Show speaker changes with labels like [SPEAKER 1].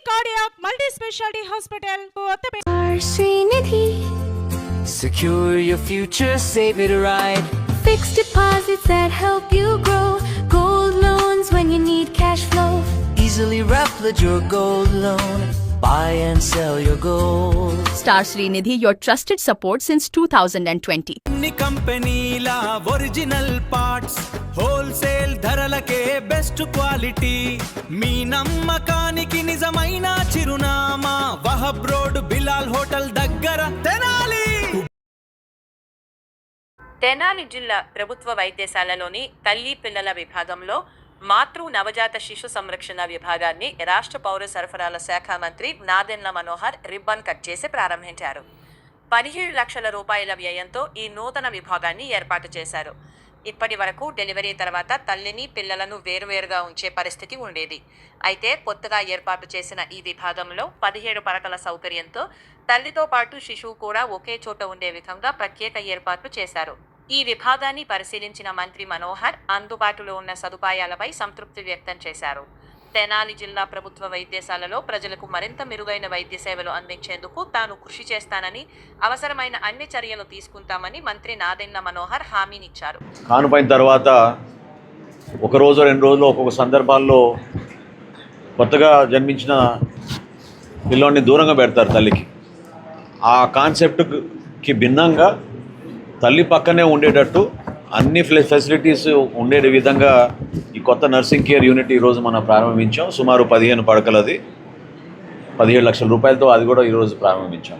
[SPEAKER 1] Cardiac Multi-Specialty Hospital, Kottapet.
[SPEAKER 2] Srinidhi.
[SPEAKER 3] Secure your future, save it right.
[SPEAKER 2] Fixed deposits that help you grow. Gold loans when you need cash flow.
[SPEAKER 3] Easily replicate your gold loan. Buy and sell your gold.
[SPEAKER 4] Star Srinidhi, your trusted support since 2020.
[SPEAKER 5] అన్ని కంపెనీల original parts wholesale ధరలకే best quality మీ నమ్మకానికి నిజమైన చిరునామా Wahb road Bilal hotel దగ్గర తెనాలి.
[SPEAKER 6] తెనాలి జిల్లా ప్రభుత్వ వైద్యశాలలోని తల్లి పిల్లల విభాగంలో మాతృ నవజాత శిశు సంరక్షణ విభాగాన్ని రాష్ట్ర పౌర సరఫరాల శాఖ మంత్రి నాదెండ్ల మనోహర్ రిబ్బన్ కట్ చేసి ప్రారంభించారు. 17 లక్షల రూపాయల వ్యయంతో ఈ నూతన విభాగాన్ని ఏర్పాటు చేశారు. ఇప్పటి వరకు డెలివరీ తర్వాత తల్లిని పిల్లలను వేరువేరుగా ఉంచే పరిస్థితి ఉండేది. అయితే కొత్తగా ఏర్పాటు చేసిన ఈ విభాగంలో 17 పడకల సౌకర్యంతో తల్లితో పాటు శిశువు కూడా ఒకే చోట ఉండే విధంగా ప్రత్యేక ఏర్పాట్లు చేశారు. ఈ విభాగాన్ని పరిశీలించిన మంత్రి మనోహర్ అందుబాటులో ఉన్న సదుపాయాలపై సంతృప్తి వ్యక్తం చేశారు. తెనాలి జిల్లా ప్రభుత్వ వైద్యశాలలో ప్రజలకు మరింత మెరుగైన వైద్య సేవలు అందించేందుకు తాను కృషి చేస్తానని, అవసరమైన అన్ని చర్యలు తీసుకుంటామని మంత్రి నాదెండ్ల మనోహర్ హామీనిచ్చారు.
[SPEAKER 7] కానుపోయిన తర్వాత ఒక రోజు 2 రోజులు ఒక్కొక్క సందర్భాల్లో కొత్తగా జన్మించిన పిల్లోడిని దూరంగా పెడతారు తల్లికి. ఆ కాన్సెప్ట్కి భిన్నంగా తల్లి పక్కనే ఉండేటట్టు అన్ని ఫెసిలిటీస్ ఉండే విధంగా ఈ కొత్త నర్సింగ్ కేర్ యూనిట్ ఈరోజు మనం ప్రారంభించాం. సుమారు 15 పడకలది 17 లక్షల రూపాయలతో అది కూడా ఈరోజు ప్రారంభించాం.